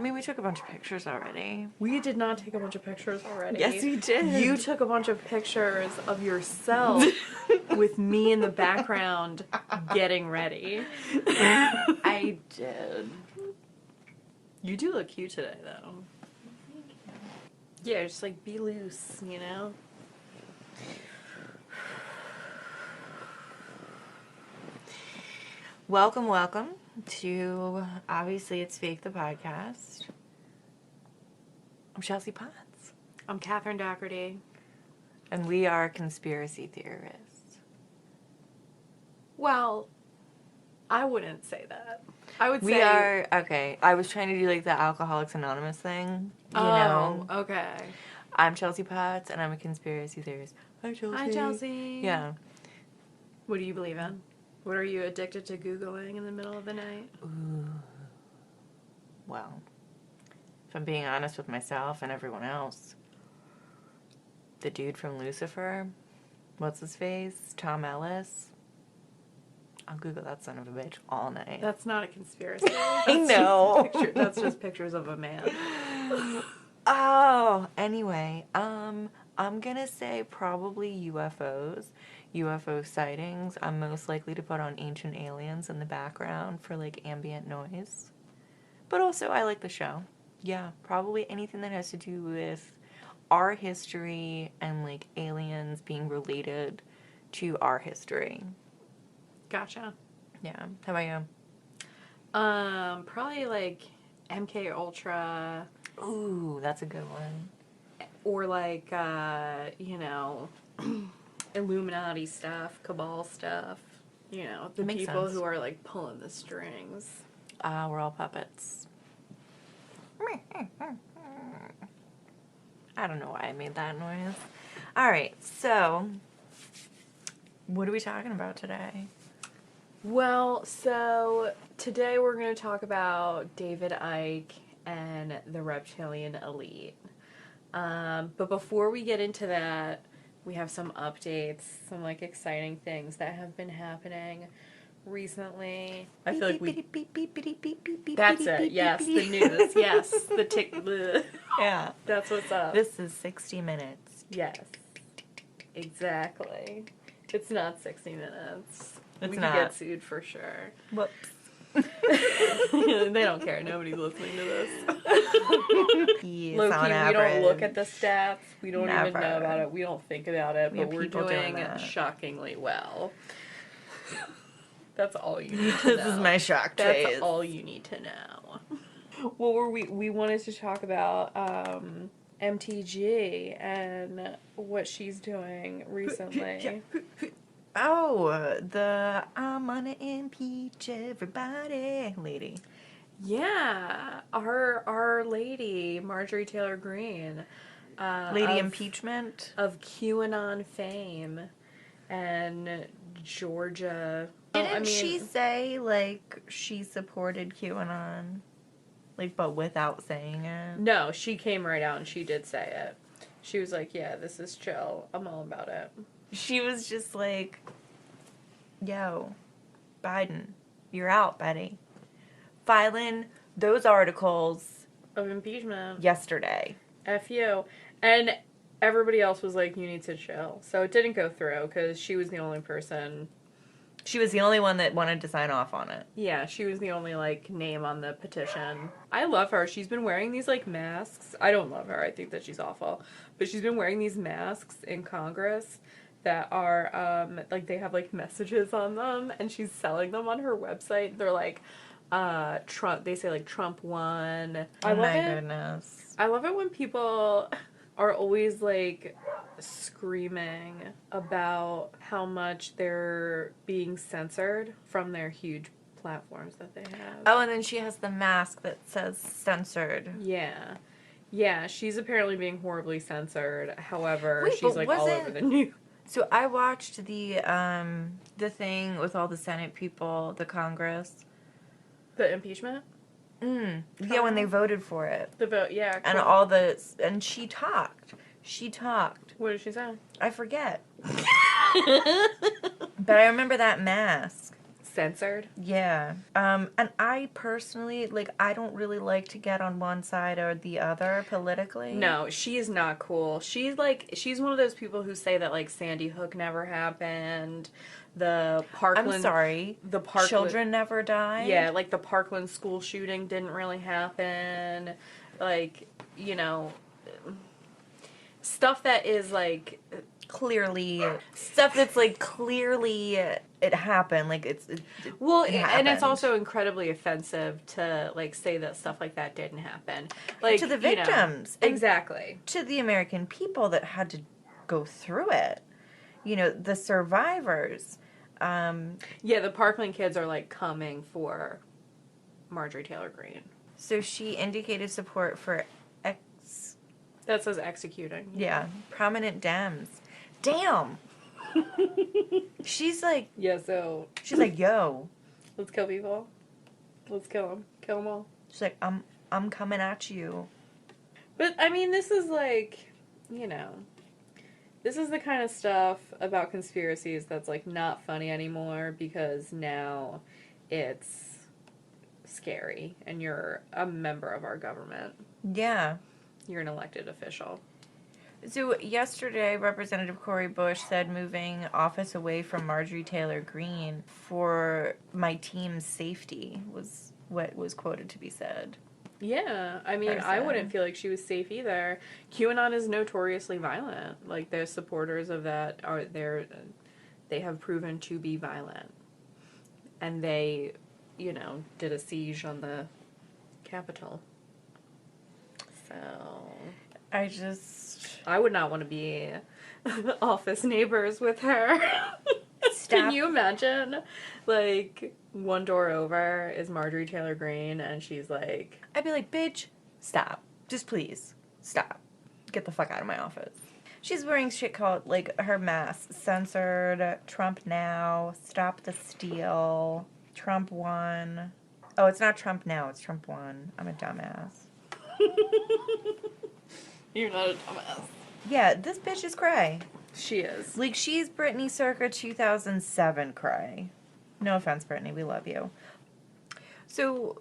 mean, we took a bunch of pictures already. We did not take a bunch of pictures already. Yes, we did. You took a bunch of pictures of yourself with me in the background getting ready. I did. You do look cute today, though. Yeah, just like be loose, you know? Welcome to Obviously It's Fake the podcast. I'm Chelsea Potts. I'm Catherine Doherty. And we are conspiracy theorists. Well, I wouldn't say that. I would say... We are, okay, I was trying to do like the Alcoholics Anonymous thing, you know? Okay. I'm Chelsea Potts, and I'm a conspiracy theorist. Hi, Chelsea. Hi, Chelsea. Yeah. What do you believe in? What are you addicted to Googling in the middle of the night? Ooh. Well, if I'm being honest with myself and everyone else, the dude from Lucifer, what's his face? Tom Ellis. I'll Google that son of a bitch all night. That's not a conspiracy. I know. That's just pictures of a man. Oh, anyway, I'm gonna say probably UFOs. UFO sightings. I'm most likely to put on Ancient Aliens in the background for like ambient noise. But also I like the show. Yeah, probably anything that has to do with our history and like aliens being related to our history. Gotcha. Yeah. How about you? Probably like MK Ultra. Ooh, that's a good one. Or like, you know, Illuminati stuff, Cabal stuff. You know, the Makes people sense. who are like pulling the strings. We're all puppets. I don't know why I made that noise. Alright, so what are we talking about today? Well, so today we're going to talk about David Icke and the Reptilian elite. But before we get into that, we have some updates, some like exciting things that have been happening recently. I feel like we... That's it, yes, the news, yes, the tick... Yeah. That's what's up. This is 60 minutes. Yes, exactly. It's not 60 minutes. It's we not. could get sued for sure. Whoops. They don't care. Nobody's listening to this. Yes, Low-key, on we average. don't look at the stats. We don't even Never. know about it. We don't think about it. We But have we're people doing doing that. shockingly well. That's all you need to know. This is my shock That's face. all you need to know. What were we wanted to talk about MTG and what she's doing recently. Oh, the I'm gonna impeach everybody lady. Yeah, our lady, Marjorie Taylor Greene. Lady Impeachment. Of QAnon fame and Georgia. Didn't she say, like, she supported QAnon? Like, but without saying it? No, she came right out and she did say it. She was like, yeah, this is chill. I'm all about it. She was just like, yo, Biden, you're out, Betty. Filing those articles Of impeachment. yesterday. F you. And everybody else was like, you need to chill. So it didn't go through because she was the only person. She was the only one that wanted to sign off on it. Yeah, she was the only, like, name on the petition. I love her. She's been wearing these, like, masks. I don't love her. I think that she's awful. But she's been wearing these masks in Congress that are, like, they have, like, messages on them. And she's selling them on her website. They're, like, Trump. They say, like, Trump won. Oh my goodness. I love it when people are always, like, screaming about how much they're being censored from their huge platforms that they have. Oh, and then she has the mask that says censored. Yeah. Yeah, she's apparently being horribly censored. However, Wait, she's, like, all over the news. So I watched the thing with all the Senate people, the Congress. The impeachment? Yeah, when they voted for it. The vote, yeah. And cool. and she talked. What did she say? I forget. But I remember that mask. censored. Yeah. And I personally, like, I don't really like to get on one side or the other politically. No, she is not cool. She's one of those people who say that, like, Sandy Hook never happened. The Parkland... I'm sorry. The Parkland... Children never died? Yeah, like, the Parkland school shooting didn't really happen. Like, you know... Stuff that is, like... Clearly... Stuff that's, like, clearly it happened. Like, it and happened. it's also incredibly offensive to, like, say that stuff like that didn't happen. Like, to the victims. You know, exactly. To the American people that had to go through it. You know, the survivors. Yeah, the Parkland kids are, like, coming for Marjorie Taylor Greene. So she indicated support for That says executing. Yeah, prominent Dems. Damn! She's like... Yeah, so... She's like, yo. Let's kill people. Let's kill them. Kill them all. She's like, I'm coming at you. But, I mean, this is like, you know... This is the kind of stuff about conspiracies that's, like, not funny anymore because now it's scary and you're a member of our government. Yeah. You're an elected official. So yesterday, Representative Cori Bush said moving office away from Marjorie Taylor Greene for my team's safety was what was quoted to be said. Yeah, I mean, I wouldn't feel like she was safe either. QAnon is notoriously violent. Like, their supporters of that they have proven to be violent. And they, you know, did a siege on the Capitol. So... I would not want to be office neighbors with her. Can you imagine? Like, one door over is Marjorie Taylor Greene, and she's like... I'd be like, bitch, stop. Just please, stop. Get the fuck out of my office. She's wearing shit called, like, her mask. Censored, Trump now, Stop the Steal, Trump won. Oh, it's not Trump now, it's Trump won. I'm a dumbass. You're not a dumbass. Yeah, this bitch is cray. She is. Like, she's Britney circa 2007 cray. No offense, Britney, we love you. So,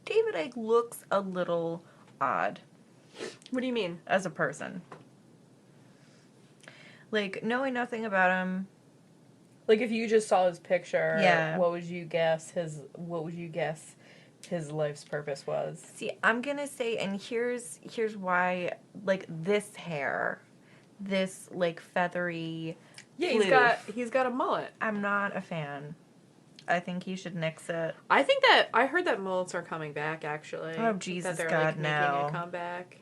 David Icke looks a little odd. What do you mean? As a person. Like, knowing nothing about him. Like, if you just saw his picture, yeah. What would you guess his life's purpose was? See, I'm gonna say, and here's why, like, this hair, this, like, feathery Yeah, he's got a mullet. I'm not a fan. I think he should nix it. I heard that mullets are coming back, actually. Oh, Jesus, that they're, God, like, no. making a comeback.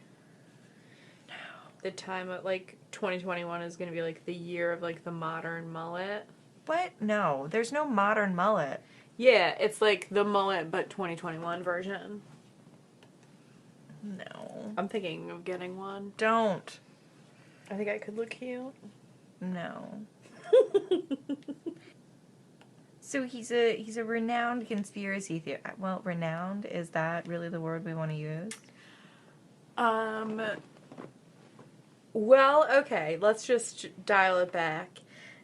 No. The time of, like, 2021 is gonna be, like, the year of, like, the modern mullet. What? No, there's no modern mullet. Yeah, it's like the mullet, but 2021 version. No. I'm thinking of getting one. Don't. I think I could look cute. No. So he's a renowned conspiracy theorist. Well, renowned, is that really the word we want to use? Well, okay, let's just dial it back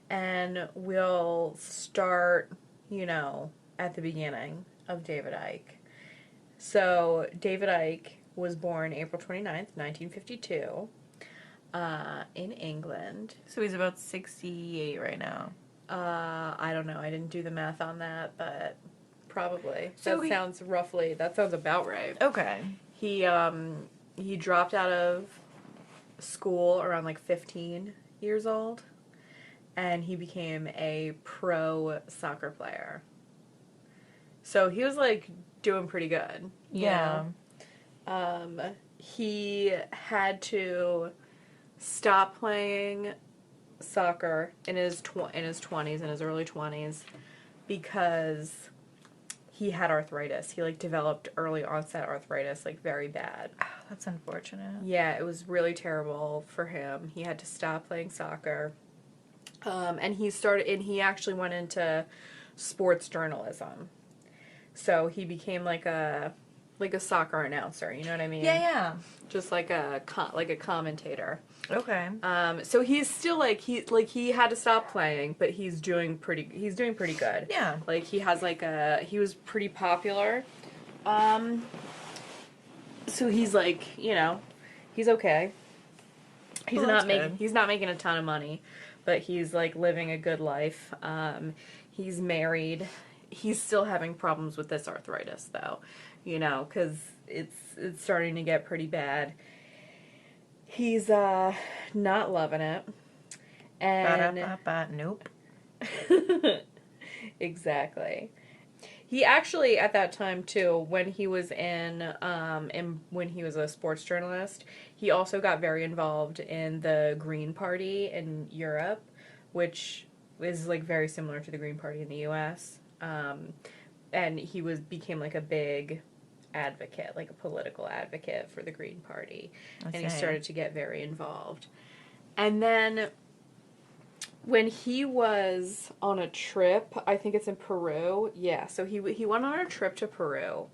and we'll start, you know, at the beginning of David Icke. So, David Icke was born April 29th, 1952, in England. So he's about 68 right now. I don't know. I didn't do the math on that, but probably. So that sounds about right. Okay. He dropped out of school around, like, 15 years old, and he became a pro soccer player. So he was, like, doing pretty good. Yeah. He had to stop playing soccer in his 20s, in his early 20s, because he had arthritis. He, like, developed early onset arthritis, like, very bad. Oh, that's unfortunate. Yeah, it was really terrible for him. He had to stop playing soccer. And he actually went into sports journalism. So he became, like, a like a soccer announcer, you know what I mean? Yeah, Just like a commentator. yeah. Okay. So he's still he had to stop playing, but he's doing pretty good. Yeah. Like he was pretty popular. So he's like, he's okay. Well, that's good. He's not making a ton of money, but he's like living a good life. He's married. He's still having problems with this arthritis though, cuz it's starting to get pretty bad. He's not loving it. And Ba-da-ba-ba. Nope. exactly. He actually, at that time too, when he was when he was a sports journalist, he also got very involved in the Green Party in Europe, which is like very similar to the Green Party in the U.S. And he became like a big advocate, like a political advocate for the Green Party, and he started to get very involved. And then when he was on a trip, I think it's in Peru. Yeah, so he went on a trip to Peru,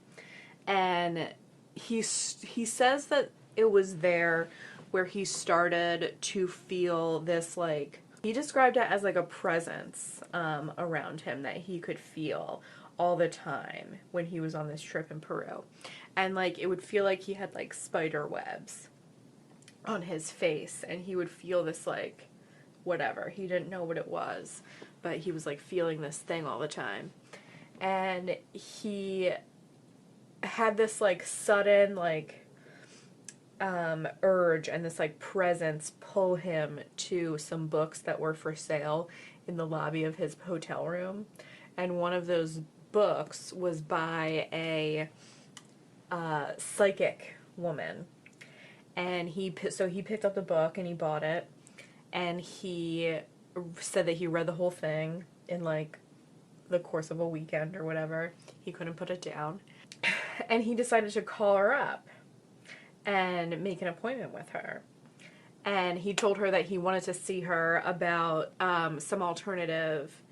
and he says that it was there where he started to feel this, like, he described it as like a presence around him that he could feel all the time when he was on this trip in Peru. And like it would feel like he had like spider webs on his face, and he would feel this like whatever. He didn't know what it was, but he was like feeling this thing all the time. And he had this like sudden like urge and this like presence pull him to some books that were for sale in the lobby of his hotel room. And one of those books was by a psychic woman. And he picked up the book and he bought it. And he said that he read the whole thing in like the course of a weekend or whatever. He couldn't put it down. And he decided to call her up and make an appointment with her. And he told her that he wanted to see her about some alternative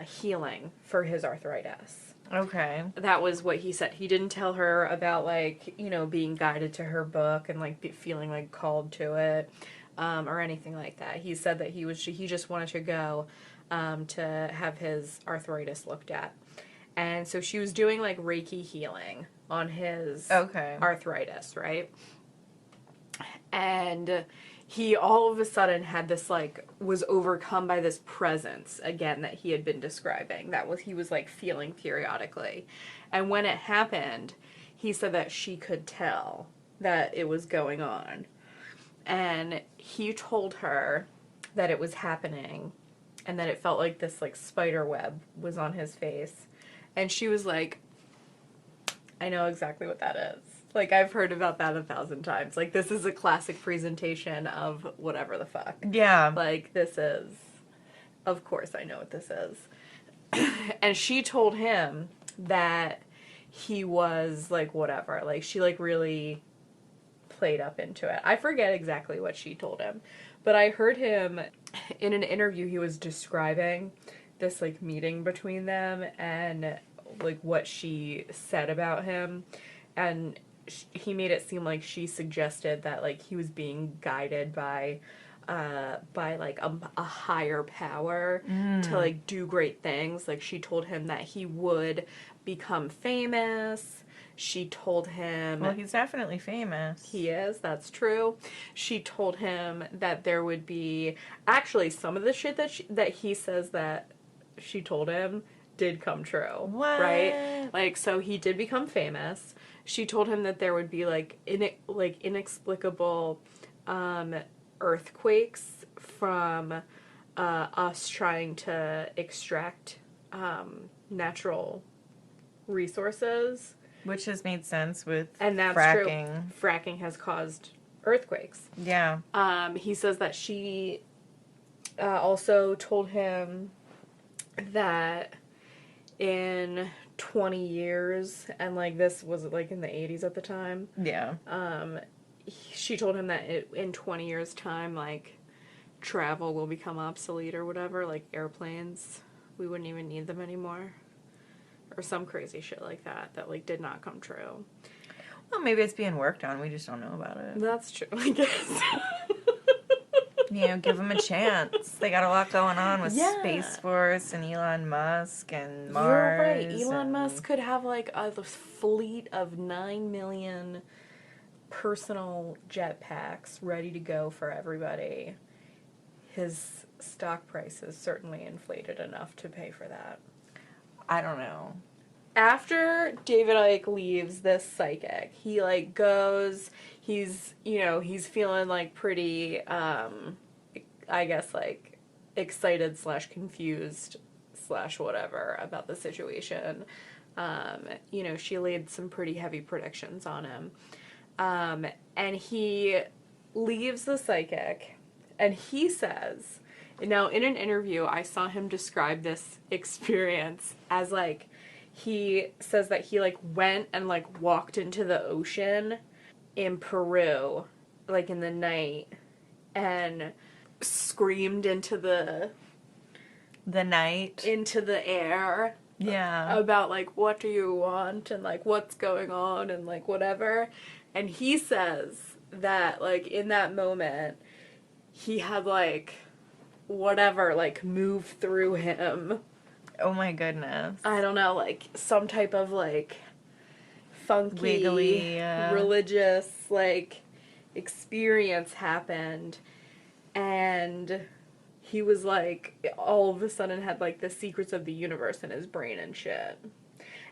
healing for his arthritis. Okay. That was what he said. He didn't tell her about like, being guided to her book and like feeling like called to it. Or anything like that. He said that he just wanted to go to have his arthritis looked at. And so she was doing like Reiki healing on his arthritis, right? And he all of a sudden had this like, was overcome by this presence again that he had been describing. He was like feeling periodically. And when it happened, he said that she could tell that it was going on. And he told her that it was happening and that it felt like this like spider web was on his face. And she was like, I know exactly what that is. Like, I've heard about that 1,000 times. Like, this is a classic presentation of whatever the fuck. Yeah. Like, this is, of course I know what this is. And she told him that he was like, whatever. Like, she like really played up into it. I forget exactly what she told him, but I heard him in an interview. He was describing this like meeting between them and like what she said about him, and he made it seem like she suggested that like he was being guided by like a higher power to like do great things. Like she told him that he would become famous. She told him... Well, he's definitely famous. He is, that's true. She told him that there would be... Actually, some of the shit that he says that she told him did come true. What? Right? Like, so he did become famous. She told him that there would be, like, inexplicable earthquakes from us trying to extract natural resources. Which has made sense with and that's fracking. True. Fracking has caused earthquakes. Yeah. He says that she also told him that in 20 years, and like this was like in the 80s at the time. Yeah. She told him that in 20 years' time, like travel will become obsolete or whatever, like airplanes. We wouldn't even need them anymore. or some crazy shit like that like did not come true. Well, maybe it's being worked on. We just don't know about it. That's true, I guess. Give them a chance. They got a lot going on with Yeah. Space Force and Elon Musk and Mars. You're right. Elon and... Musk could have like a fleet of 9 million personal jetpacks ready to go for everybody. His stock price is certainly inflated enough to pay for that. I don't know. After David Icke leaves this psychic, he like goes, he's feeling like pretty, I guess like excited / confused / whatever about the situation. She laid some pretty heavy predictions on him. And he leaves the psychic, and he says, now in an interview, I saw him describe this experience as like, he says that he like went and like walked into the ocean in Peru, like in the night, and screamed into the night, into the air. Yeah. About like, what do you want, and like what's going on, and like whatever. And he says that like in that moment he had like whatever like move through him. Oh my goodness. I don't know, like some type of like funky, wiggly, religious like experience happened, and he was like all of a sudden had like the secrets of the universe in his brain and shit.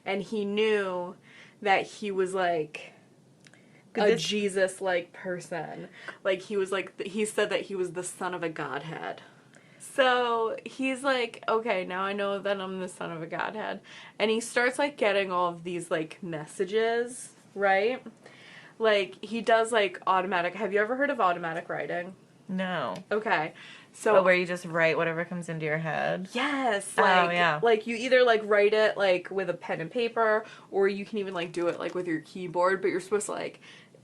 And he knew that he was like a Jesus-like person. Like he was like, he said that he was the son of a godhead. So he's like, okay, now I know that I'm the son of a godhead. And he starts like getting all of these like messages, right? Like he does like automatic, have you ever heard of automatic writing? No. Okay. So where you just write whatever comes into your head? Yes. Like, yeah. Like you either like write it like with a pen and paper, or you can even like do it like with your keyboard, but you're supposed to like,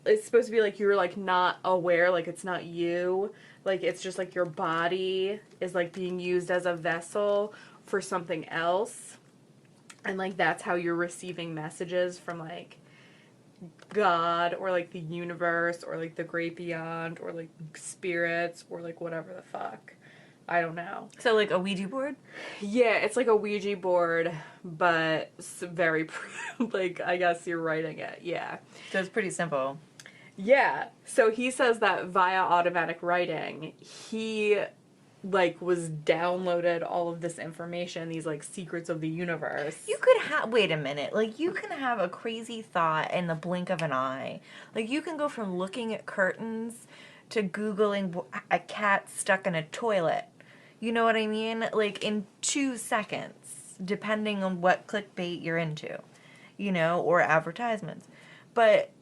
it's supposed to be like you're like not aware, like it's not you. Like, it's just, like, your body is, like, being used as a vessel for something else. And, like, that's how you're receiving messages from, like, God or, like, the universe or, like, the great beyond or, like, spirits or, like, whatever the fuck. I don't know. So, like, a Ouija board? Yeah, it's like a Ouija board, but it's very, like, I guess you're writing it. Yeah. So it's pretty simple. Yeah. So he says that via automatic writing, he, like, was downloaded all of this information, these, like, secrets of the universe. You could have, wait a minute, like, you can have a crazy thought in the blink of an eye. Like, you can go from looking at curtains to Googling a cat stuck in a toilet. You know what I mean? Like, in 2 seconds, depending on what clickbait you're into, or advertisements. But...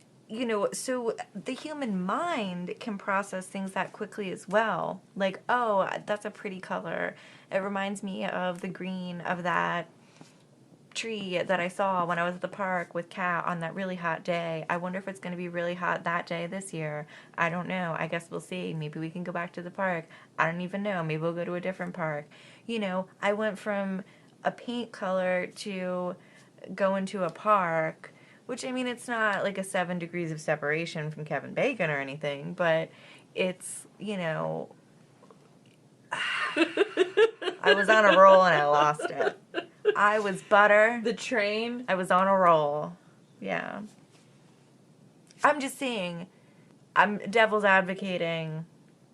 so the human mind can process things that quickly as well. Like, oh, that's a pretty color. It reminds me of the green of that tree that I saw when I was at the park with Kat on that really hot day. I wonder if it's going to be really hot that day this year. I don't know. I guess we'll see. Maybe we can go back to the park. I don't even know. Maybe we'll go to a different park. I went from a paint color to going to a park. Which, I mean, it's not like a 7 degrees of separation from Kevin Bacon or anything, but it's, I was on a roll and I lost it. I was butter. The train? I was on a roll. Yeah. I'm just saying, I'm devil's advocating.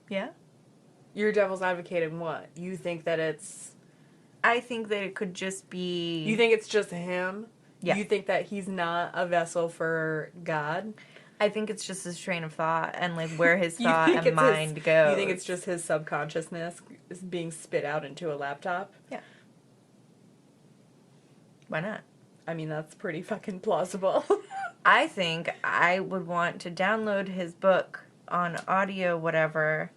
Yeah? You're devil's advocating what? You think that it's... I think that it could just be... You think it's just him? Yeah. You think that he's not a vessel for God? I think it's just his train of thought and, like, where his thought and mind goes. You think it's just his subconsciousness is being spit out into a laptop? Yeah. Why not? I mean, that's pretty fucking plausible. I think I would want to download his book on audio, whatever,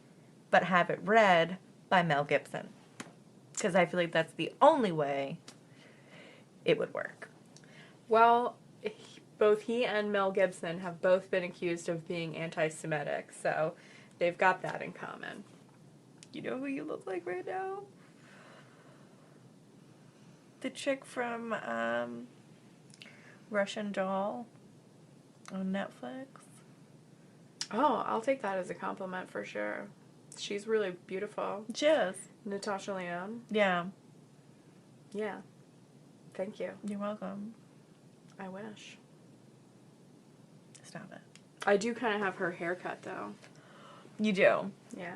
but have it read by Mel Gibson. Because I feel like that's the only way it would work. Well, both he and Mel Gibson have both been accused of being anti-Semitic, so they've got that in common. You know who you look like right now? The chick from Russian Doll on Netflix. Oh, I'll take that as a compliment for sure. She's really beautiful. Just. Natasha Lyonne. Yeah. Yeah. Thank you. You're welcome. I wish. Stop it. I do kind of have her haircut, though. You do. Yeah.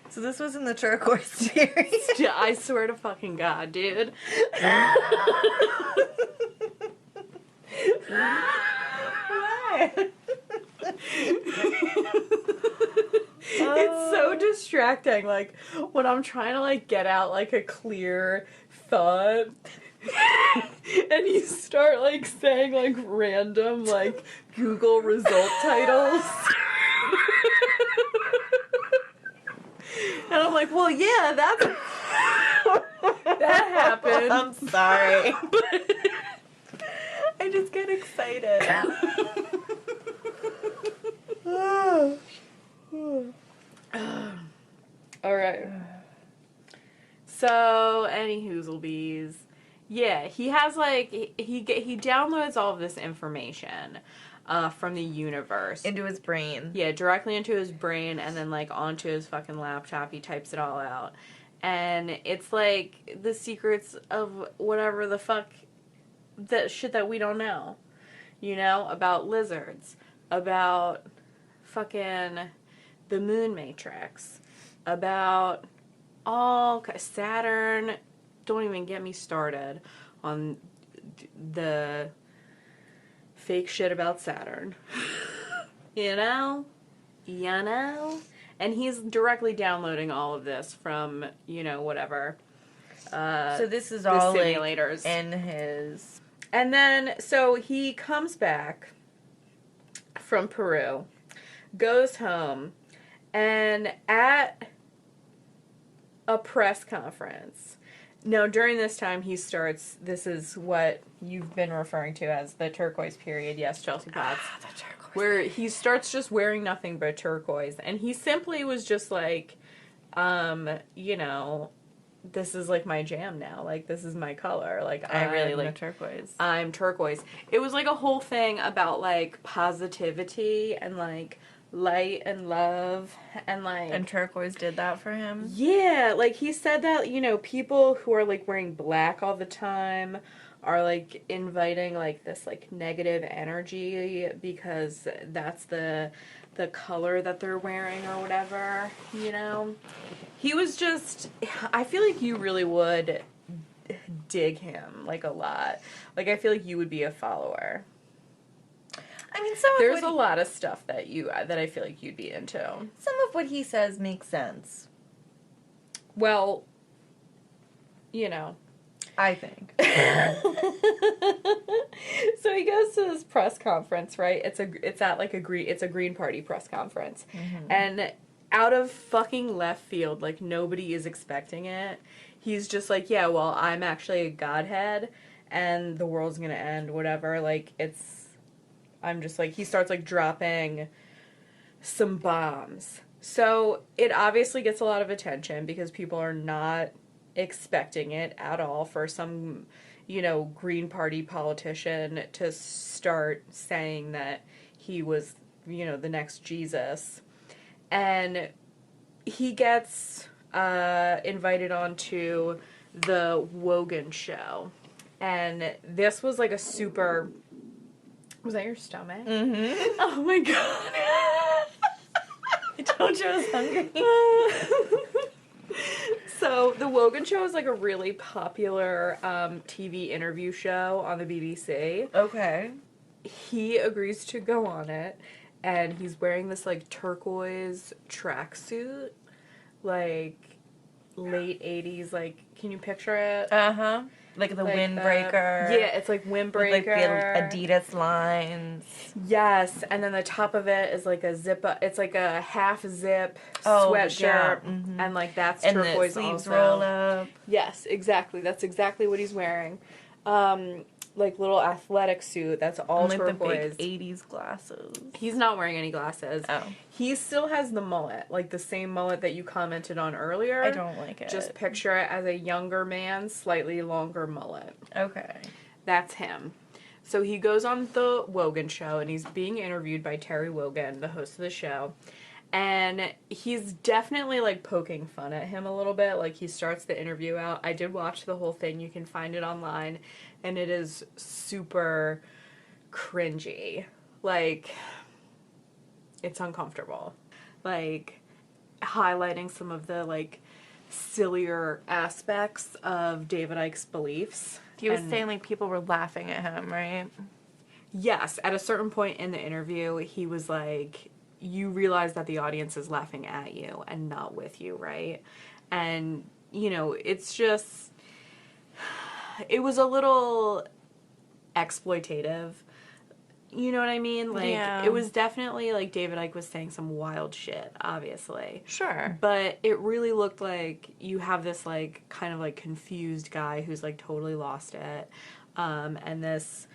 So this was in the turquoise series. Yeah, I swear to fucking God, dude. What? It's so distracting, like, when I'm trying to, like, get out, like, a clear thought, and you start, like, saying, like, random, like, Google result titles. And I'm like, well, yeah, that happened. I'm sorry. I just get excited. All right. So, any hoozlebees. Yeah, he has, like, he downloads all of this information from the universe. Into his brain. Yeah, directly into his brain and then, like, onto his fucking laptop. He types it all out. And it's, like, the secrets of whatever the fuck, that shit that we don't know. You know? About lizards. About fucking the moon matrix. About all Saturn. Don't even get me started on the fake shit about Saturn. You know? You know? And he's directly downloading all of this from, you know, whatever. So this is the all simulators. Like, in his... And then, so he comes back from Peru, goes home, and at a press conference. Now, during this time, he starts, this is what you've been referring to as the turquoise period. Yes, Chelsea Potts. The turquoise. Where he starts just wearing nothing but turquoise. And he simply was just like, you know, this is like my jam now. Like, this is my color. Like, I really like turquoise. I'm turquoise. It was like a whole thing about, like, positivity and, like, light and love and, like... And turquoise did that for him? Yeah, like, he said that, you know, people who are, like, wearing black all the time are, like, inviting, like, this, like, negative energy because that's the color that they're wearing or whatever, you know? He was just... I feel like you really would dig him, like, a lot. Like, I feel like you would be a follower. I mean, There's a lot of stuff that I feel like you'd be into. Some of what he says makes sense. Well, you know. I think. So he goes to this press conference, right? It's at like it's a Green Party press conference. Mm-hmm. And out of fucking left field, like nobody is expecting it. He's just like, yeah, well, I'm actually a godhead and the world's going to end, whatever. Like I'm just like, he starts like dropping some bombs. So it obviously gets a lot of attention because people are not expecting it at all for some, you know, Green Party politician to start saying that he was, you know, the next Jesus. And he gets invited onto the Wogan show. And this was like a super... Was that your stomach? Mm-hmm. Oh my god. I told you I was hungry. So, the Wogan Show is like a really popular TV interview show on the BBC. Okay. He agrees to go on it, and he's wearing this like turquoise tracksuit, like late 80s, like, can you picture it? Uh-huh. Like the windbreaker. Yeah, it's like windbreaker. With like the Adidas lines. Yes, and then the top of it is like a zip up. It's like a half zip sweatshirt, yeah. Mm-hmm. And like that's and turquoise the sleeves also. roll up. Yes, exactly. That's exactly what he's wearing. Like little athletic suit that's all and like turquoise. the big 80s glasses. He's not wearing any glasses. Oh. He still has the mullet, like the same mullet that you commented on earlier. I don't like it. Just picture it as a younger man, slightly longer mullet. Okay. That's him. So he goes on the Wogan show and he's being interviewed by Terry Wogan, the host of the show. And he's definitely like poking fun at him a little bit. Like he starts the interview out. I did watch the whole thing. You can find it online. And it is super cringy. Like, it's uncomfortable. Like, highlighting some of the like sillier aspects of David Icke's beliefs. He was saying like people were laughing at him, right? Yes, at a certain point in the interview, he was like, you realize that the audience is laughing at you and not with you, right? And, you know, it's just, it was a little exploitative. You know what I mean? Like, Yeah. It was definitely, like, David Icke was saying some wild shit, obviously. Sure. But it really looked like you have this, like, kind of, like, confused guy who's, like, totally lost it. And this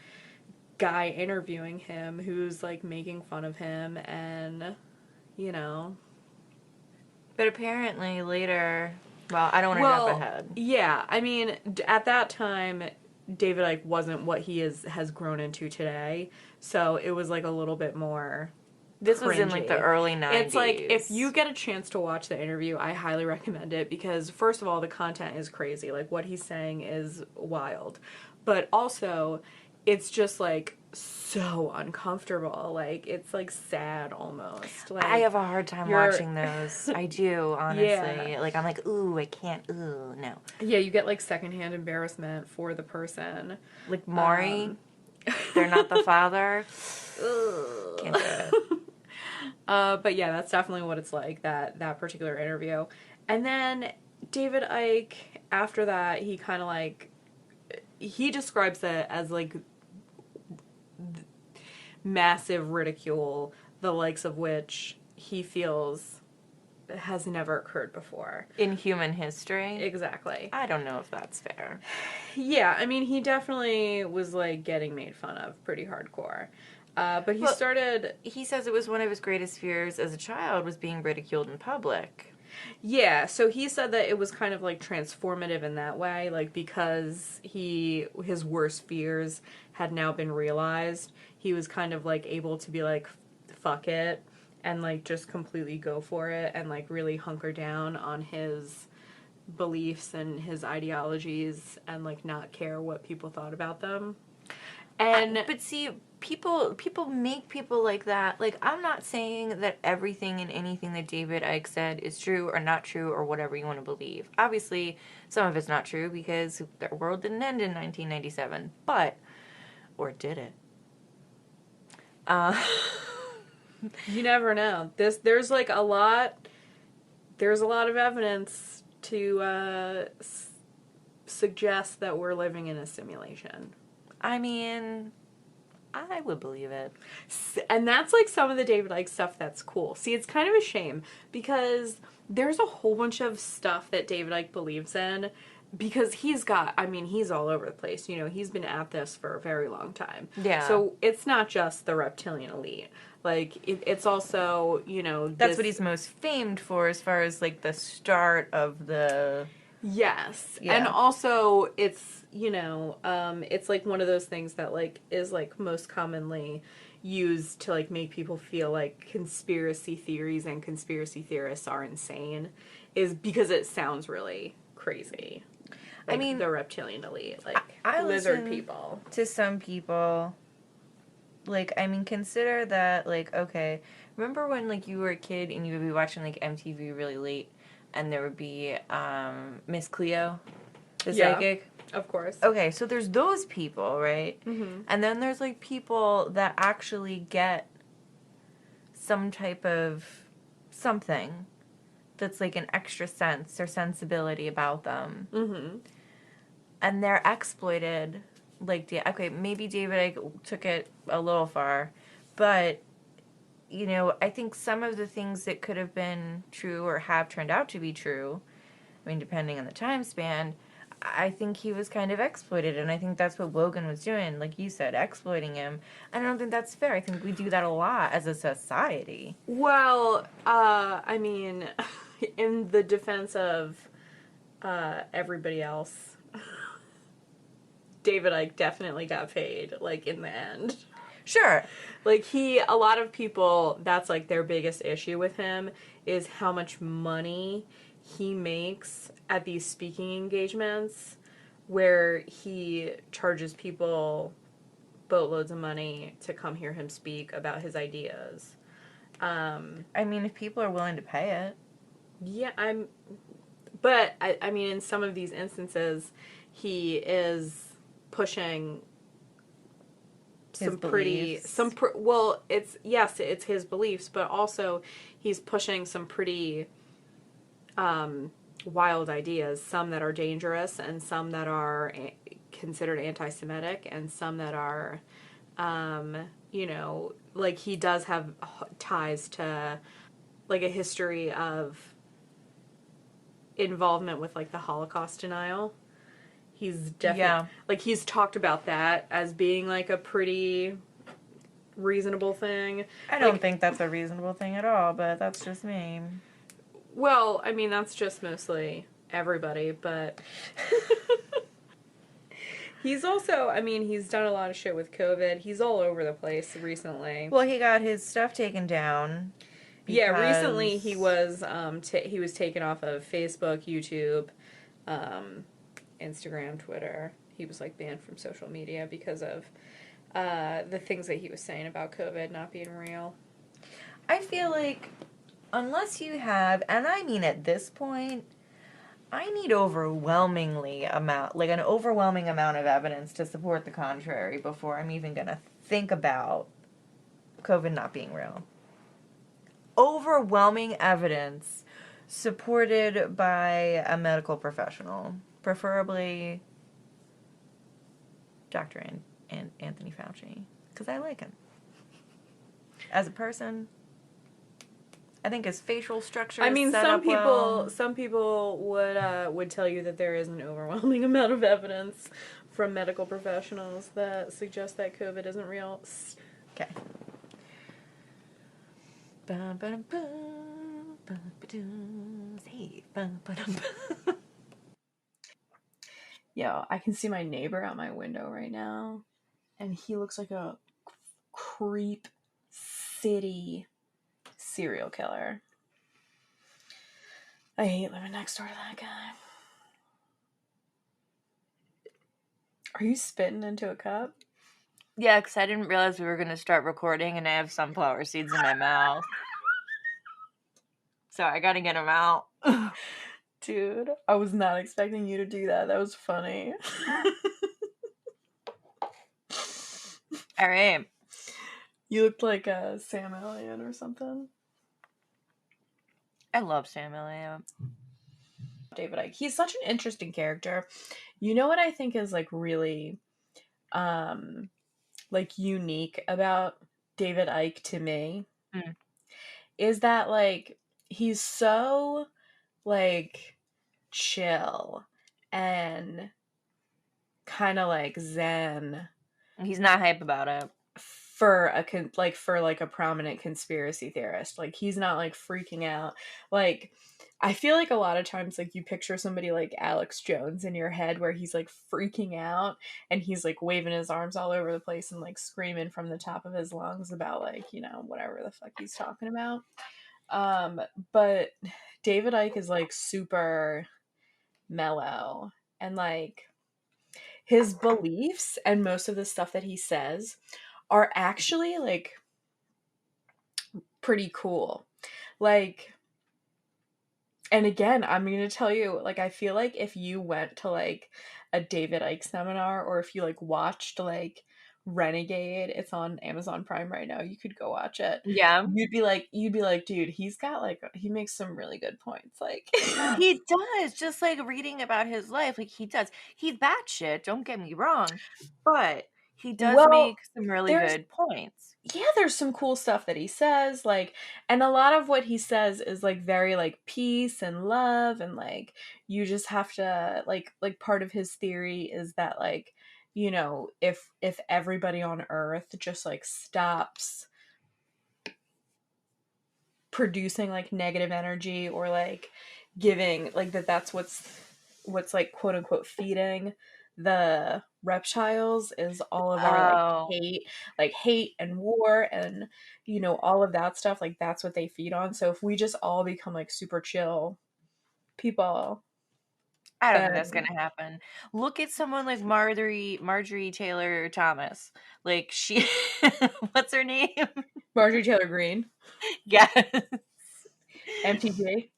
guy interviewing him who's, like, making fun of him and, you know. But apparently later, well, I don't want to jump ahead. Yeah, I mean, at that time, David Icke wasn't what he has grown into today. So it was like a little bit more This was in like the early 90s. It's like, if you get a chance to watch the interview, I highly recommend it because, first of all, the content is crazy. Like, what he's saying is wild. But also, it's just like so uncomfortable. Like, it's like sad almost. Like, I have a hard time watching those. I do, honestly. Yeah. Like, I'm like, ooh, I can't, ooh, no. Yeah, you get like secondhand embarrassment for the person. Like Maury, they're not the father. Ugh. Can't do it. But yeah, that's definitely what it's like, that particular interview. And then David Icke, after that, he kind of like, he describes it as like massive ridicule, the likes of which he feels has never occurred before. In human history? Exactly. I don't know if that's fair. Yeah, I mean, he definitely was like getting made fun of pretty hardcore. But he started... He says it was one of his greatest fears as a child was being ridiculed in public. Yeah, so he said that it was kind of like transformative in that way, like because his worst fears had now been realized, he was kind of like able to be like, fuck it, and like just completely go for it and like really hunker down on his beliefs and his ideologies and like not care what people thought about them. And but see, people make people like that. Like, I'm not saying that everything and anything that David Icke said is true or not true or whatever you want to believe. Obviously, some of it's not true because the world didn't end in 1997. But, or did it? You never know. There's like a lot. There's a lot of evidence to suggest that we're living in a simulation. I mean, I would believe it. And that's like some of the David Icke stuff that's cool. See, it's kind of a shame because there's a whole bunch of stuff that David Icke believes in because he's all over the place. You know, he's been at this for a very long time. Yeah. So it's not just the reptilian elite. Like, it's also, you know... That's what he's most famed for as far as, like, the start of the... Yes. Yeah. And also, it's, you know, it's, like, one of those things that, like, is, like, most commonly used to, like, make people feel like conspiracy theories and conspiracy theorists are insane, is because it sounds really crazy. Like, I mean... the reptilian elite, like, I lizard people. To some people... Like, I mean, consider that, like, okay, remember when, like, you were a kid and you would be watching, like, MTV really late and there would be, Miss Cleo, the psychic? Of course. Okay, so there's those people, right? Mm-hmm. And then there's, like, people that actually get some type of something that's, like, an extra sense or sensibility about them. Mm-hmm. And they're exploited... Like, okay, maybe David Icke took it a little far, but, you know, I think some of the things that could have been true or have turned out to be true, I mean, depending on the time span, I think he was kind of exploited, and I think that's what Wogan was doing, like you said, exploiting him. I don't think that's fair. I think we do that a lot as a society. Well, I mean, in the defense of everybody else... David Icke definitely got paid, like, in the end. Sure. Like, a lot of people, that's like their biggest issue with him, is how much money he makes at these speaking engagements where he charges people boatloads of money to come hear him speak about his ideas. I mean, if people are willing to pay it. Yeah, but I mean, in some of these instances, he is pushing His some pretty beliefs. well, it's, yes, it's his beliefs, but also he's pushing some pretty wild ideas, some that are dangerous and some that are considered anti-Semitic and some that are you know, like, he does have ties to, like, a history of involvement with, like, the Holocaust denial. He's definitely, Yeah. like, he's talked about that as being, like, a pretty reasonable thing. I don't Like, think that's a reasonable thing at all, but that's just me. well, I mean, that's just mostly everybody, but he's also, I mean, he's done a lot of shit with COVID. He's all over the place recently. Well, he got his stuff taken down. Yeah, recently he Because was he was taken off of Facebook, YouTube, Instagram, Twitter. He was, like, banned from social media because of the things that he was saying about COVID not being real. I feel like unless you have, and I mean at this point, I need an overwhelming amount of evidence to support the contrary before I'm even going to think about COVID not being real. Overwhelming evidence supported by a medical professional, preferably Dr. Anthony Fauci, because I like him. As a person, I think his facial structure I is mean, set up well. some people would tell you that there is an overwhelming amount of evidence from medical professionals that suggest that COVID isn't real. Okay. Yo, I can see my neighbor out my window right now, and he looks like a creep city serial killer. I hate living next door to that guy. Are you spitting into a cup? Yeah, because I didn't realize we were going to start recording and I have sunflower seeds in my mouth. So I got to get them out. Dude, I was not expecting you to do that. That was funny. All right. You looked like a Sam Elliott or something. I love Sam Elliott. David Icke. He's such an interesting character. You know what I think is, like, really like, unique about David Icke to me? Mm. Is that, like, he's so, like, chill and kind of, like, zen. He's not hype about it. For a prominent conspiracy theorist. Like, he's not, like, freaking out. Like, I feel like a lot of times, like, you picture somebody like Alex Jones in your head where he's, like, freaking out and he's, like, waving his arms all over the place and, like, screaming from the top of his lungs about, like, you know, whatever the fuck he's talking about. But David Icke is, like, super mellow, and, like, his beliefs and most of the stuff that he says are actually, like, pretty cool. Like, and again, I'm going to tell you, like, I feel like if you went to, like, a David Icke seminar, or if you, like, watched, like, Renegade, it's on Amazon Prime right now, you could go watch it. Yeah. You'd be like, dude, he's got, like, he makes some really good points. Like, He does. Just like reading about his life. Like, he does. He's batshit, don't get me wrong. But he does well, make some really there's good points. yeah, there's some cool stuff that he says, like, and a lot of what he says is, like, very, like, peace and love, and, like, you just have to, like, part of his theory is that, like, you know, if everybody on Earth just, like, stops producing, like, negative energy, or, like, giving, like, that's what's like, quote unquote feeding the reptiles is all of our Oh, like hate and war and all of that stuff. Like that's what they feed on. So if we just all become like super chill people, I don't think that's then gonna happen. Look at someone like Marjorie Taylor Thomas. Like she what's her name? Marjorie Taylor Greene, Yes. MTG.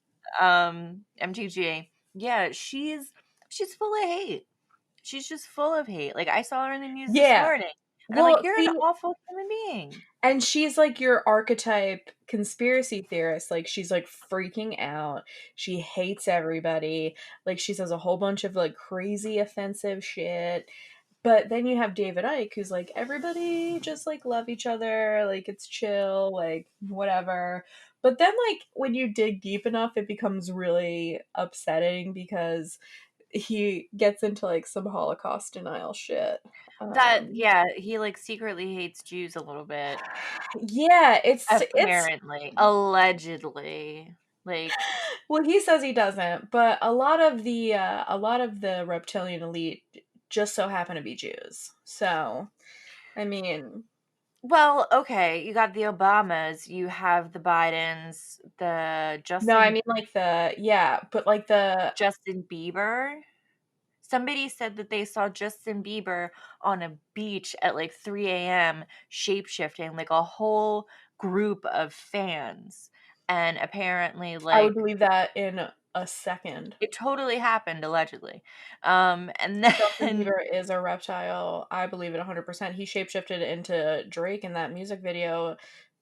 MTG. Yeah, she's full of hate. She's just full of hate. Like I saw her in the news this Yeah. morning and I'm like, Well, you're an see, awful human being. and she's like your archetype conspiracy theorist. Like she's like freaking out. She hates everybody. Like she says a whole bunch of like crazy offensive shit. But then you have David Icke who's like everybody just like love each other, like it's chill, like whatever. But then like when you dig deep enough it becomes really upsetting because he gets into like some Holocaust denial shit. That Um yeah, he like secretly hates Jews a little bit. yeah, it's Apparently, allegedly. Like well, he says he doesn't, but a lot of the reptilian elite just so happen to be Jews. So, I mean, well, okay, you got the Obamas, you have the Bidens, the no, I mean like the yeah, but like the Justin Bieber. Somebody said that they saw Justin Bieber on a beach at like 3 a.m. shape-shifting, like a whole group of fans. And apparently, I would like, believe that in a second. it totally happened, allegedly. And Justin then Bieber is a reptile. I believe it 100%. He shapeshifted into Drake in that music video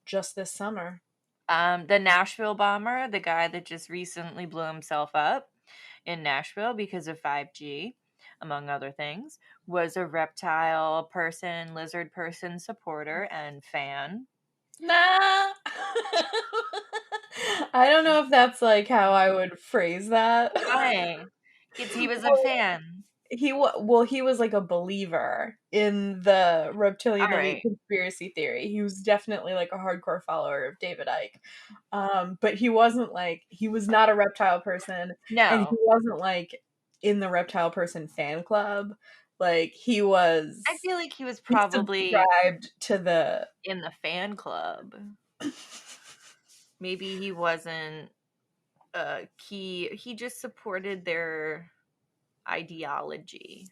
just this summer. the Nashville bomber, the guy that just recently blew himself up in Nashville because of 5G, among other things, was a reptile person, lizard person supporter and fan. Nah. I don't know if that's like how I would phrase that. Why? Because he was a Well, fan. he was like a believer in the reptilian All elite right. conspiracy theory. He was definitely like a hardcore follower of David Icke. But he wasn't like he was not a reptile person and he No, wasn't like in the reptile person fan club. Like I feel like he was he probably subscribed to the in the fan club. Maybe he wasn't key. He just supported their ideology.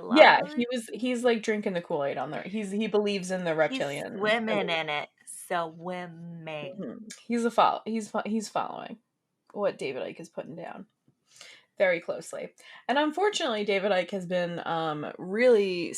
yeah, Ideology? he's like drinking the Kool-Aid on there. He believes in the He's reptilian swimming elite. in it. Swimming. He's following what David Icke is putting down very closely. And unfortunately, David Icke has been really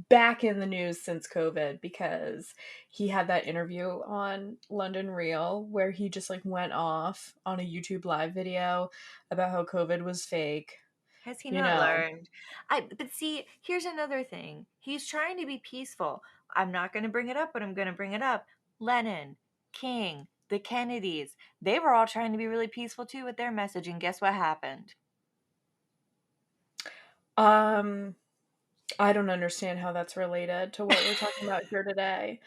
back in the news since COVID because he had that interview on London Real where he just like went off on a YouTube live video about how COVID was fake. Has he You not know, learned? But see, here's another thing. He's trying to be peaceful. I'm not going to bring it up, but I'm going to bring it up. Lenin, King, the Kennedys, they were all trying to be really peaceful too with their message, and guess what happened? um, I don't understand how that's related to what we're talking about here today.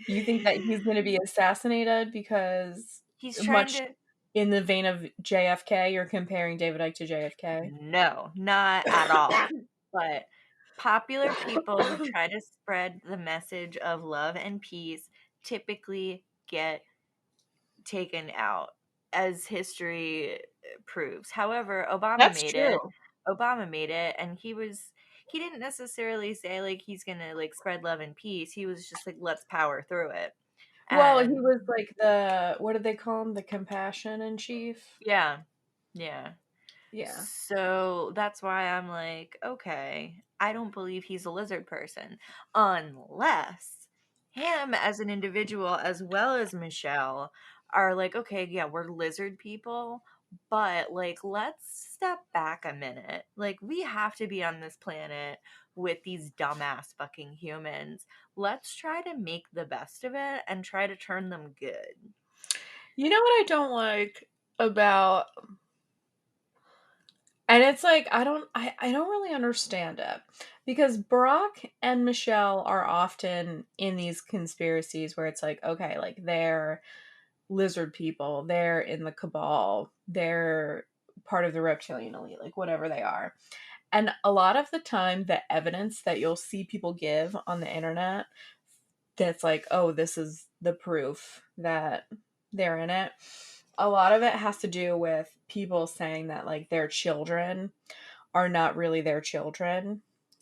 You think that he's going to be assassinated because He's trying much to. in the vein of JFK, you're comparing David Icke to JFK? No, not at all. But popular people who try to spread the message of love and peace typically get taken out, as history proves. However, Obama That's made it. true. Obama made it, and he didn't necessarily say like he's gonna like spread love and peace. He was just like, let's power through it. Well, he And was like the what did they call him? The compassion in chief? yeah, yeah. Yeah. So that's why I'm like, okay, I don't believe he's a lizard person unless him as an individual, as well as Michelle, are like, okay, yeah, we're lizard people, but like, let's step back a minute. Like, we have to be on this planet with these dumbass fucking humans. Let's try to make the best of it and try to turn them good. You know what I don't like about and it's like I don't really understand it because Brock and Michelle are often in these conspiracies where it's like okay like lizard people. They're in the cabal. They're part of the reptilian elite, like whatever they are. And a lot of the time, the evidence that you'll see people give on the internet that's like, oh, this is the proof that they're in it. A lot of it has to do with people saying that like their children are not really their children,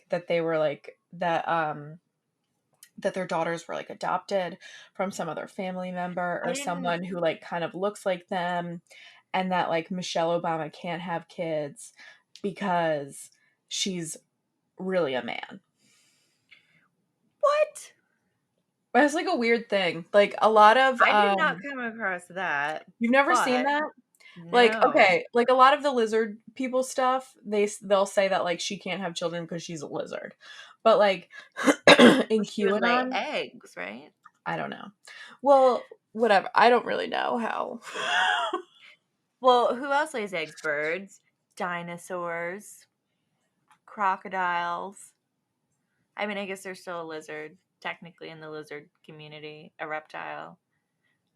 that they were like that their daughters were like adopted from some other family member I or didn't. someone who like kind of looks like them, and that like Michelle Obama can't have kids because she's really a man. What? It's like a weird thing. Like a lot of I did not come across that, you've never seen but that? Like, no. okay, like a lot of the lizard people stuff, they'll say that like she can't have children because she's a lizard. But like in She would lay QAnon, eggs, right? I don't know. Well, whatever. I don't really know how. Well, who else lays eggs? Birds, dinosaurs, crocodiles. I mean, I guess there's still a lizard, technically in the lizard community, a reptile.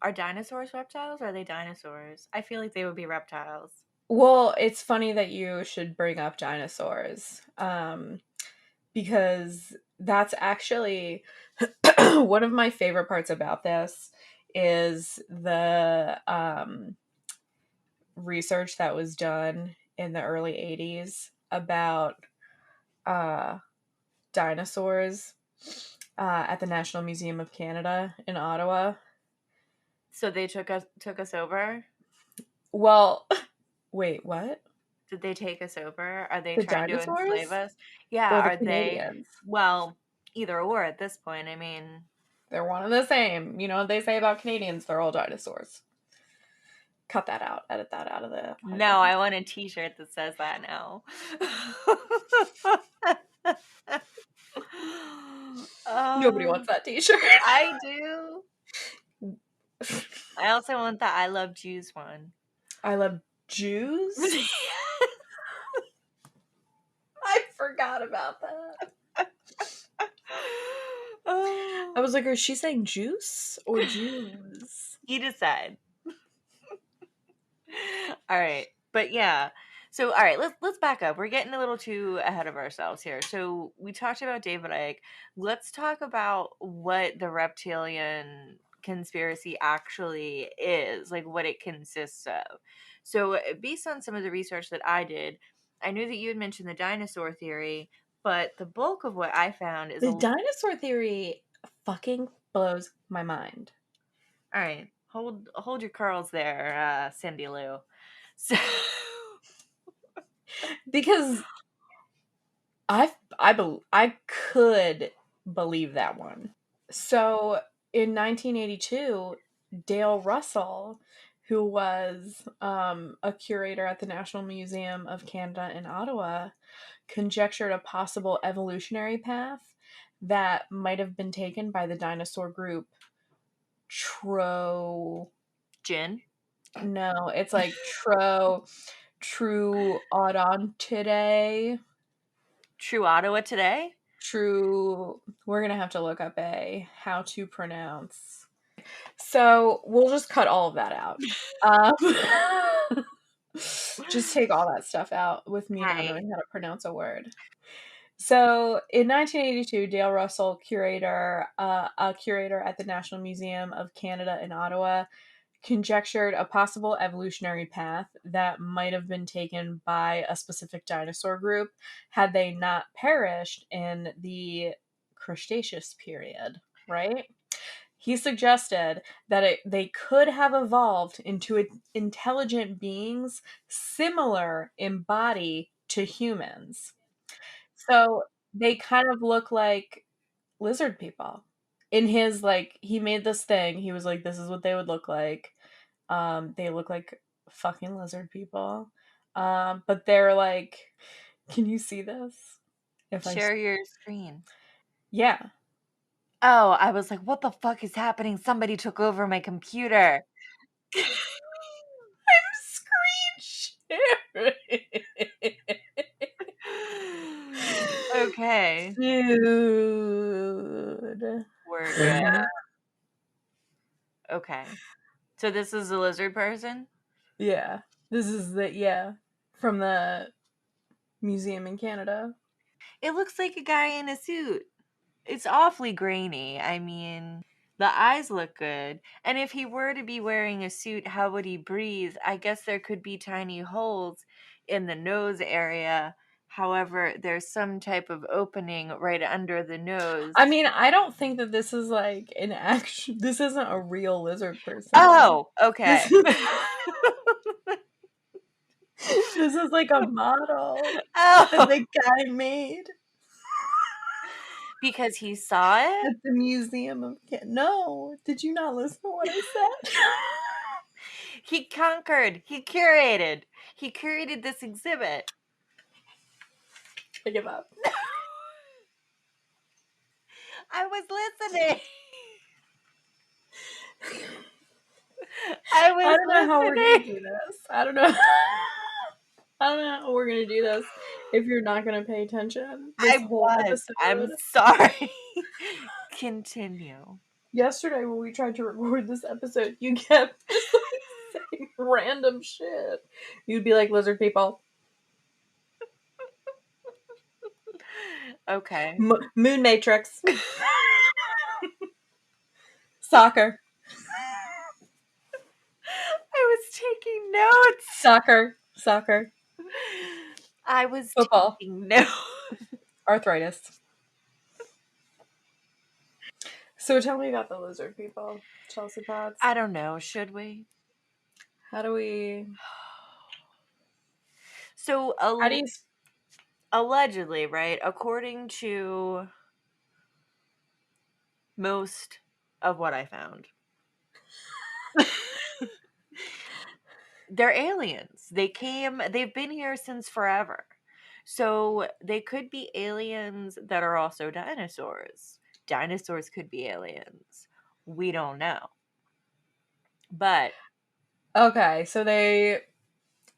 Are dinosaurs reptiles or are they dinosaurs? I feel like they would be reptiles. Well, it's funny that you should bring up dinosaurs. Because that's actually one of my favorite parts about this is the research that was done in the early 80s about uh, dinosaurs at the National Museum of Canada in Ottawa. So they took us over? Well, wait, what? Did they take us over? Are they The trying to enslave dinosaurs us? Yeah, or the are they? Canadians? Well, either or at this point. I mean, They're one and the same. You know what they say about Canadians? They're all dinosaurs. Cut that out. Edit that out of the no, podcast. I want a t-shirt that says that now. Nobody uh, wants that t-shirt. I do. I also want the I love Jews one. I love Jews. I forgot about that. I Oh, was like, is she saying juice or Jews? you decide. All right. But yeah. So all right, let's back up. We're getting a little too ahead of ourselves here. So we talked about David Icke. Let's talk about what the reptilian conspiracy actually is, like what it consists of. So based on some of the research that I did, I knew that you had mentioned the dinosaur theory, but the bulk of what I found is The dinosaur theory fucking blows my mind. all right. Hold your curls there, Cindy Lou. So Because I could believe that one. So in 1982, Dale Russell, who was a curator at the National Museum of Canada in Ottawa, conjectured a possible evolutionary path that might have been taken by the dinosaur group Tro. Gin. No, it's like True Odontidae. True Ottawa today? True. We're gonna have to look up a how to pronounce. So we'll just cut all of that out. Just take all that stuff out with me not Hi. knowing how to pronounce a word. So in 1982, Dale Russell, a curator at the National Museum of Canada in Ottawa, conjectured a possible evolutionary path that might have been taken by a specific dinosaur group had they not perished in the Cretaceous period, right? He suggested that they could have evolved into intelligent beings similar in body to humans. So they kind of look like lizard people. In his like he made this thing, he was like, this is what they would look like. They look like fucking lizard people. But they're like, can you see this? If I Share your screen. Yeah. Oh, I was like, what the fuck is happening? Somebody took over my computer. I'm screen sharing. Okay. Dude. We're good. Okay. So this is a lizard person? Yeah. This is from the museum in Canada. It looks like a guy in a suit. It's awfully grainy. I mean, the eyes look good. And if he were to be wearing a suit, how would he breathe? I guess there could be tiny holes in the nose area. However, there's some type of opening right under the nose. I mean, I don't think that this is like an action. This isn't a real lizard person. Oh, okay. This is like a model that Oh, the guy made because he saw it? at the Museum of No, did you not listen to what I said? He conquered. He curated. He curated this exhibit. I give up. I was listening. I don't know how we're gonna listening. do this. I don't know. I don't know how we're gonna do this if you're not gonna pay attention this I whole was. episode. I'm sorry. Continue. Yesterday when we tried to record this episode, you kept just like saying random shit. You'd be like, lizard people. Okay. Moon matrix. Soccer. I was taking notes. Soccer. I was Football. taking notes. Arthritis. So tell me about the lizard people, Chelsea Potts. I don't know. Should we? How do we? So, How do you? allegedly, right? According to most of what I found, they're aliens. They've been here since forever. So they could be aliens that are also dinosaurs. Dinosaurs could be aliens. We don't know. But Okay, so they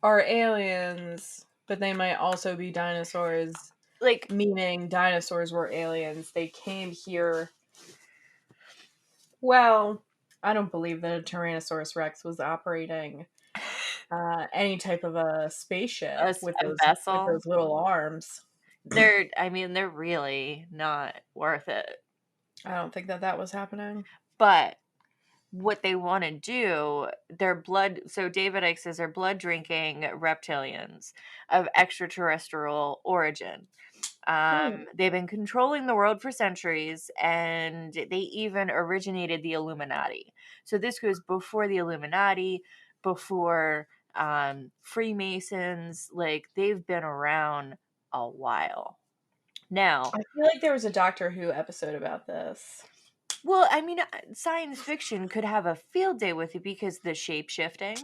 are aliens, but they might also be dinosaurs. like, Meaning dinosaurs were aliens. They came here. Well, I don't believe that a Tyrannosaurus Rex was operating any type of a spaceship with a with vessel, those little arms. they're really not worth it. I don't think that was happening. But what they want to do, their blood. So David Icke says they're blood drinking reptilians of extraterrestrial origin. They've been controlling the world for centuries, and they even originated the Illuminati. So this goes before the Illuminati, before Freemasons. Like, they've been around a while. Now, I feel like there was a Doctor Who episode about this. well, I mean, science fiction could have a field day with it because the shape shifting,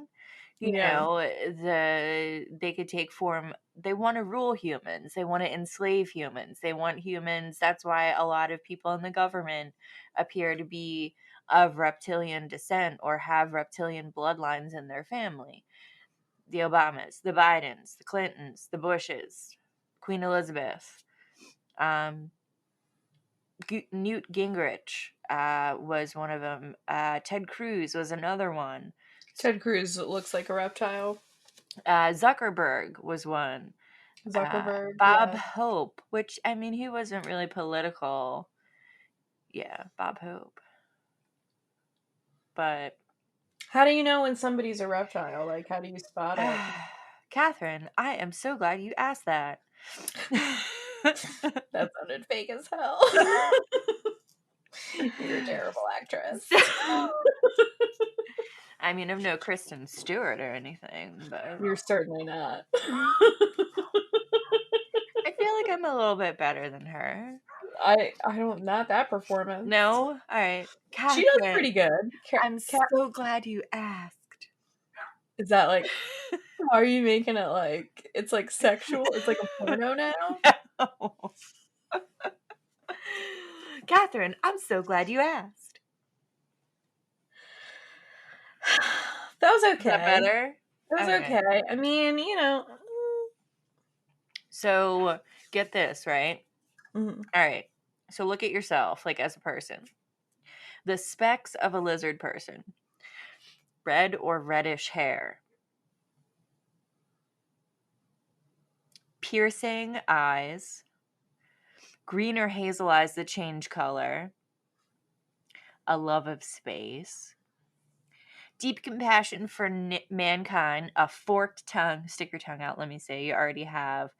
Yeah. they could take form. They want to rule humans. They want to enslave humans. They want humans. That's why a lot of people in the government appear to be of reptilian descent or have reptilian bloodlines in their family. The Obamas, the Bidens, the Clintons, the Bushes, Queen Elizabeth. Newt Gingrich was one of them. Ted Cruz was another one. Ted Cruz looks like a reptile. Zuckerberg was one. Zuckerberg. Bob Yeah. Hope, which, I mean, he wasn't really political. Yeah, Bob Hope. But How do you know when somebody's a reptile? Like, how do you spot it? Catherine, I am so glad you asked that. That sounded fake as hell. You're a terrible actress. I mean, I'm no Kristen Stewart or anything, but You're certainly not. I feel like I'm a little bit better than her. I don't, not that performance. No? All right. Catherine, she does pretty good. I'm so glad you asked. Is that like, are you making it like, it's like sexual? It's like a porno now? No. Catherine, I'm so glad you asked. That was okay. Is that better? That was okay. I mean, So, get this, right? Mm-hmm. All right. So, look at yourself, like, as a person. The specs of a lizard person. red or reddish hair, piercing eyes, green or hazel eyes that change color, a love of space, deep compassion for mankind, a forked tongue. Stick your tongue out, let me say. You already have.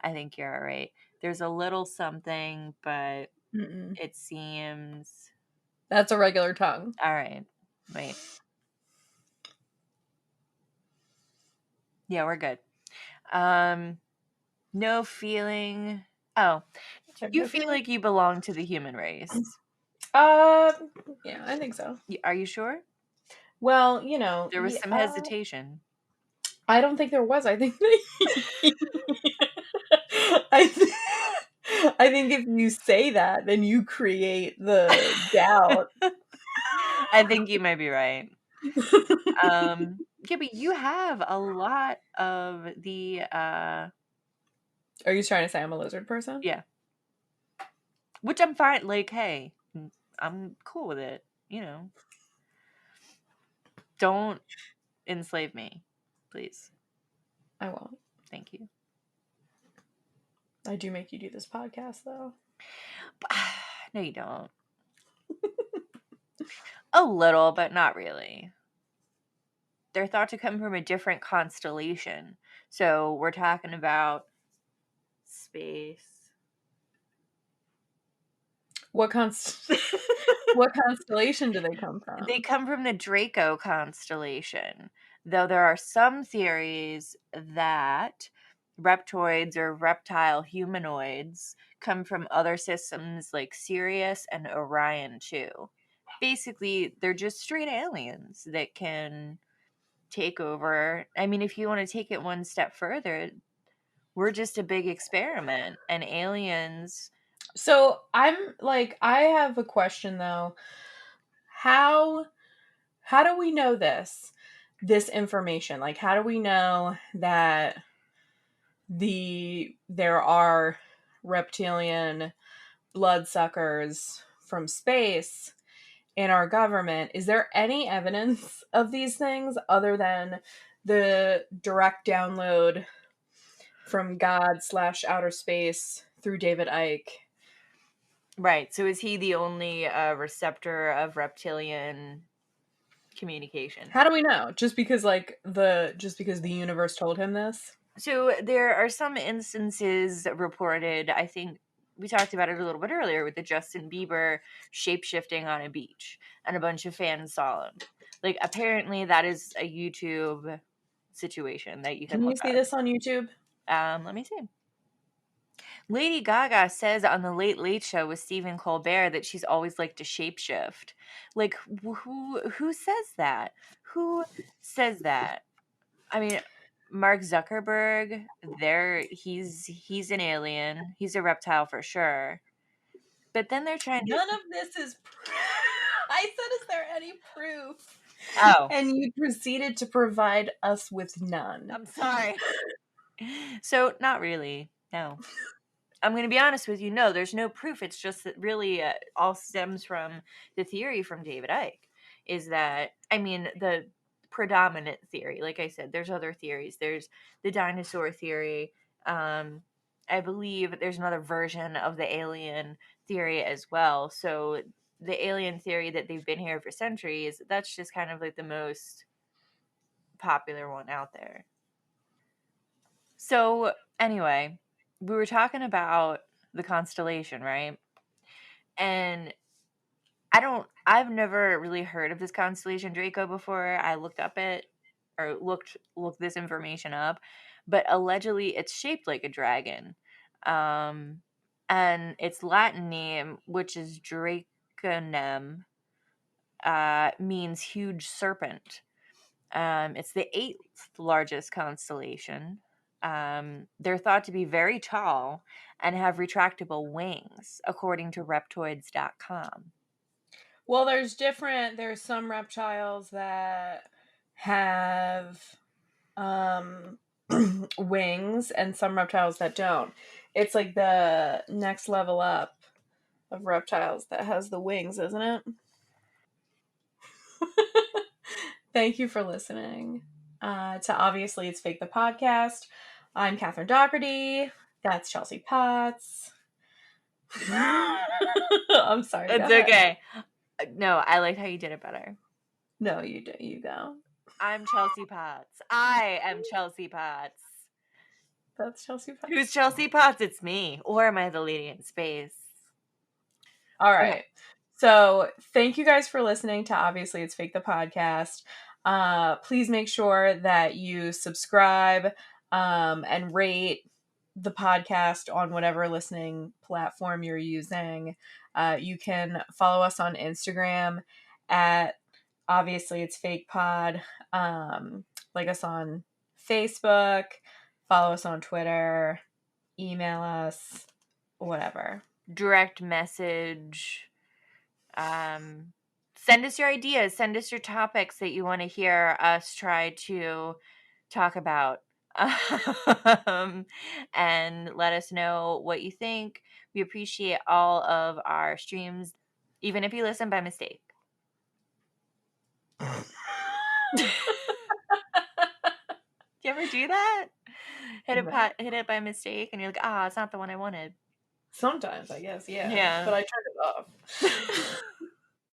I think you're all right. There's a little something, but Mm-mm. it seems. That's a regular tongue. All right. Wait. Yeah, we're good. No feeling. Oh, I have you no feel feeling. like you belong to the human race. Uh, yeah, I think so. Are you sure? Well, There was some hesitation. I don't think there was. I think that I, th- I think if you say that, then you create the doubt. I think you might be right. Yeah, but you have a lot of the Are you trying to say I'm a lizard person? yeah, which I'm fine. Like, hey, I'm cool with it. Don't enslave me, please. I won't. Thank you. I do make you do this podcast, though. No, you don't. A little, but not really. They're thought to come from a different constellation. So we're talking about space. What what constellation do they come They from? come from the Draco constellation, though there are some theories that reptoids or reptile humanoids come from other systems like Sirius and Orion too. Basically, they're just straight aliens that can take over. I mean, if you want to take it one step further, we're just a big experiment, and aliens. So I'm like, I have a question though. How how do we know this information? Like, how do we know that there are reptilian bloodsuckers from space in our government? Is there any evidence of these things other than the direct download from God slash outer space through David Icke? Right. So is he the only receptor of reptilian communication? How do we know? Just because the universe told him this? So there are some instances reported. I think we talked about it a little bit earlier with the Justin Bieber shape-shifting on a beach, and a bunch of fans saw him. Like, apparently that is a YouTube situation that you can Can you look see up. this on YouTube? Let me see. Lady Gaga says on the Late Late Show with Stephen Colbert that she's always liked to shapeshift. Like, who says that? Who says that? I mean, Mark Zuckerberg, he's an alien. He's a reptile for sure. But then they're trying to. None of this is. I said, is there any proof? Oh, And you proceeded to provide us with none. I'm sorry. So not really. No. I'm going to be honest with you. No, there's no proof. It's just that really all stems from the theory from David Icke. Is that, I mean, the predominant theory, like I said, there's other theories. There's the dinosaur theory. I believe there's another version of the alien theory as well. So the alien theory that they've been here for centuries, that's just kind of like the most popular one out there. So anyway, we were talking about the constellation, right? And I've never really heard of this constellation Draco before. I looked up it or looked this information up, but allegedly it's shaped like a dragon. Um and its Latin name, which is Draconem, means huge serpent. It's the eighth largest constellation. They're thought to be very tall and have retractable wings, according to reptoids.com. Well, there's some reptiles that have um wings and some reptiles that don't. It's like the next level up of reptiles that has the wings, isn't it? Thank you for listening to Obviously It's Fake the podcast. I'm Catherine Doherty. That's Chelsea Potts. I'm sorry. It's go ahead. okay. No, I liked how you did it better. No, you do. You go. I'm Chelsea Potts. I am Chelsea Potts. That's Chelsea Potts. Who's Chelsea Potts? It's me. Or am I the lady in space? All right. Okay. So thank you guys for listening to Obviously It's Fake the podcast. Please make sure that you subscribe and rate the podcast on whatever listening platform you're using. You can follow us on Instagram at Obviously It's Fake Pod. Like us on Facebook. Follow us on Twitter. Email us. Whatever. Direct message. Send us your ideas. Send us your topics that you want to hear us try to talk about. And let us know what you think. We appreciate all of our streams, even if you listen by mistake. Do you ever do that? Hit it by mistake, and you're like, it's not the one I wanted. Sometimes, I guess, yeah. Yeah. But I turned it off.